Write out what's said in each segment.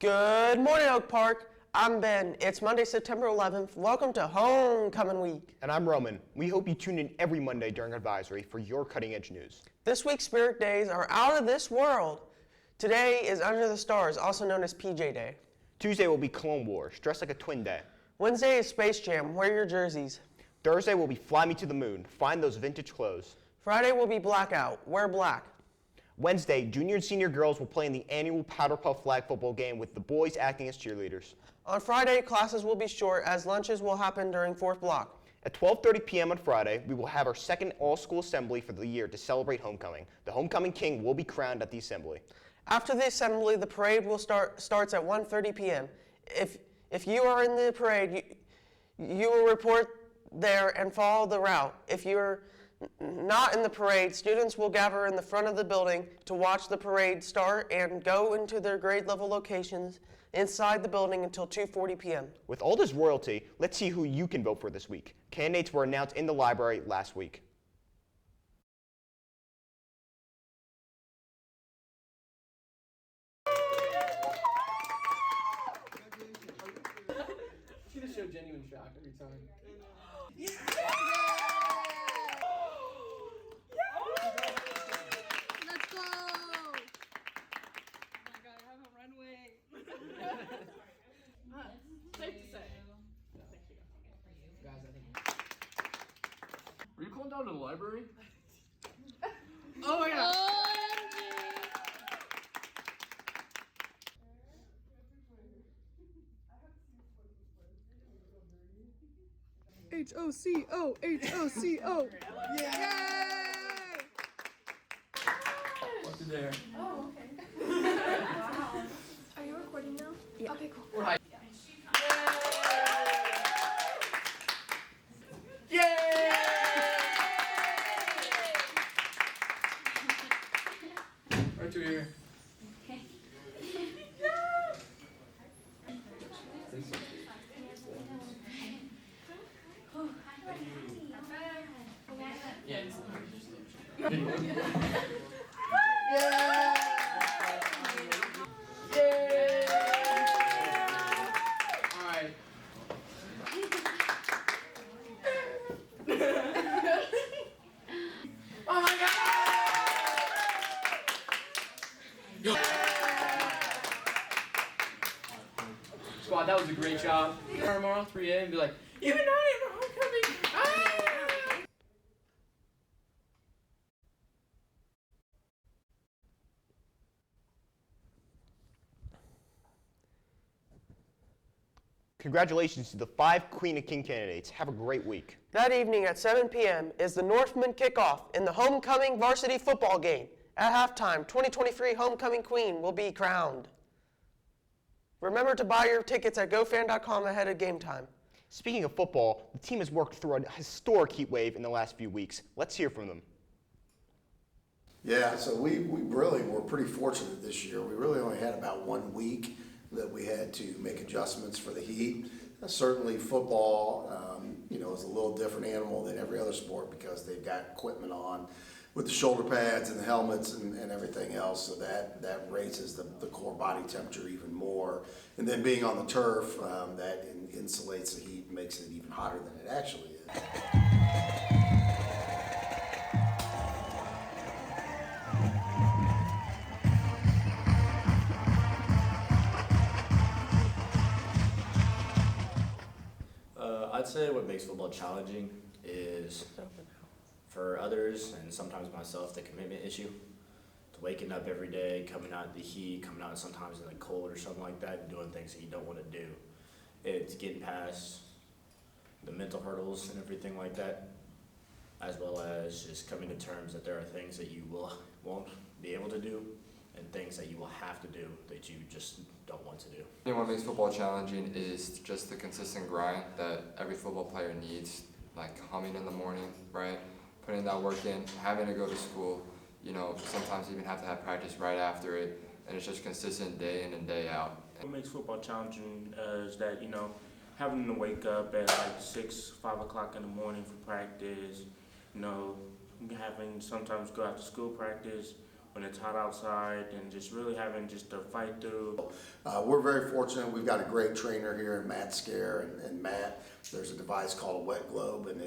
Good morning, Oak Park. I'm Ben. It's Monday, September 11th. Welcome to Homecoming Week. And I'm Roman. We hope you tune in every Monday during advisory for your cutting-edge news. This week's Spirit Days are out of this world. Today is Under the Stars, also known as PJ Day. Tuesday will be Clone Wars, dress like a twin day. Wednesday is Space Jam, wear your jerseys. Thursday will be Fly Me to the Moon, find those vintage clothes. Friday will be Blackout, wear black. Wednesday, junior and senior girls will play in the annual Powder Puff flag football game with the boys acting as cheerleaders. On Friday, classes will be short as lunches will happen during 4th block. At 12:30 p.m. on Friday, we will have our second all-school assembly for the year to celebrate homecoming. The homecoming king will be crowned at the assembly. After the assembly, the parade will starts at 1:30 p.m. If you are in the parade, you will report there and follow the route. If you're not in the parade, students will gather in the front of the building to watch the parade start and go into their grade level locations inside the building until 2:40 p.m. With all this royalty, let's see who you can vote for this week. Candidates were announced in the library last week. She's gonna show genuine shock every time. Yeah! Let's go! Oh my god, I have a runway. Safe to say. Guys, I think. Were you calling down to the library? Oh my god! H-O-C-O, H-O-C-o. Yay! What's in there? Oh, okay. Wow. Are you recording now? Yeah. Okay, cool. We're high. Yay! Right to here. Okay. Yeah. Alright. Oh my god! Squad, that was a great job. Tomorrow, 3 a.m. be like, you're not even homecoming! Ah! Congratulations to the 5 Queen and King candidates. Have a great week. That evening at 7 p.m. is the Northman kickoff in the homecoming varsity football game. At halftime, 2023 homecoming queen will be crowned. Remember to buy your tickets at gofan.com ahead of game time. Speaking of football, the team has worked through a historic heat wave in the last few weeks. Let's hear from them. Yeah, so we really were pretty fortunate this year. We really only had about 1 week that we had to make adjustments for the heat. Certainly football, is a little different animal than every other sport because they've got equipment on with the shoulder pads and the helmets and everything else, so that raises the core body temperature even more. And then being on the turf, that insulates the heat, makes it even hotter than it actually is. I'd say what makes football challenging is, for others and sometimes myself, the commitment issue. To waking up every day, coming out in the heat, coming out sometimes in the cold or something like that, and doing things that you don't want to do. It's getting past the mental hurdles and everything like that, as well as just coming to terms that there are things that you won't be able to do and things that you will have to do that you just don't want to do. And what makes football challenging is just the consistent grind that every football player needs, like coming in the morning, right? Putting that work in, having to go to school, sometimes even have to have practice right after it, and it's just consistent day in and day out. What makes football challenging is that, having to wake up at like 6, 5 o'clock in the morning for practice, having sometimes go after school practice, when it's hot outside, and just really having just to fight through. We're very fortunate. We've got a great trainer here in Matt Scare, and Matt, there's a device called a wet globe, and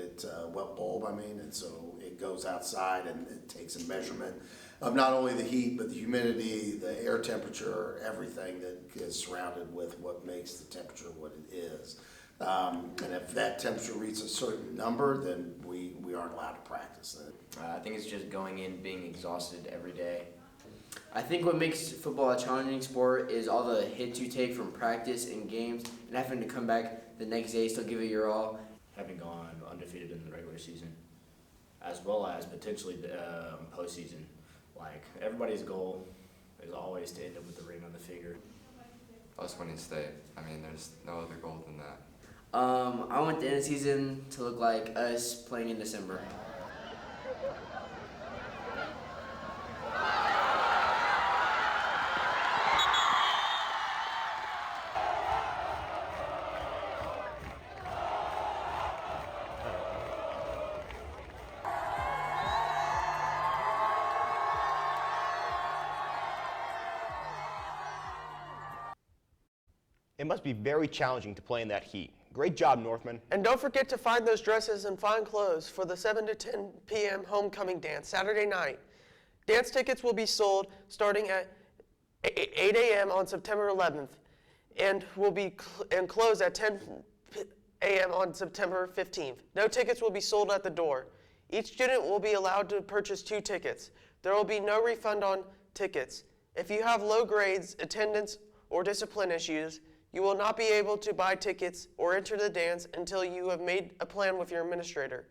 wet bulb, and so it goes outside and it takes a measurement of not only the heat, but the humidity, the air temperature, everything that is surrounded with what makes the temperature what it is. And if that temperature reaches a certain number, then we aren't allowed to practice it. I think it's just going in, being exhausted every day. I think what makes football a challenging sport is all the hits you take from practice and games, and having to come back the next day, still give it your all. Having gone undefeated in the regular season, as well as potentially the postseason. Like, everybody's goal is always to end up with the ring on the finger. Us winning state. I mean, there's no other goal than that. I want the end of the season to look like us playing in December. It must be very challenging to play in that heat. Great job, Northman. And don't forget to find those dresses and fine clothes for the 7 to 10 p.m. homecoming dance Saturday night. Dance tickets will be sold starting at 8 a.m. on September 11th and will be closed at 10 a.m. on September 15th. No tickets will be sold at the door. Each student will be allowed to purchase 2 tickets. There will be no refund on tickets. If you have low grades, attendance, or discipline issues, you will not be able to buy tickets or enter the dance until you have made a plan with your administrator.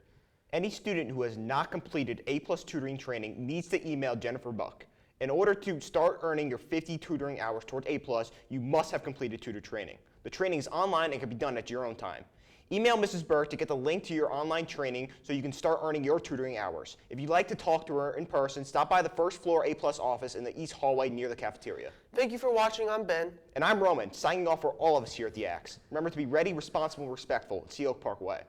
Any student who has not completed A+ tutoring training needs to email Jennifer Buck. In order to start earning your 50 tutoring hours towards A+, you must have completed tutor training. The training is online and can be done at your own time. Email Mrs. Burke to get the link to your online training so you can start earning your tutoring hours. If you'd like to talk to her in person, stop by the first floor A+ office in the east hallway near the cafeteria. Thank you for watching. I'm Ben. And I'm Roman, signing off for all of us here at the Axe. Remember to be ready, responsible, and respectful at Sea Oak Parkway.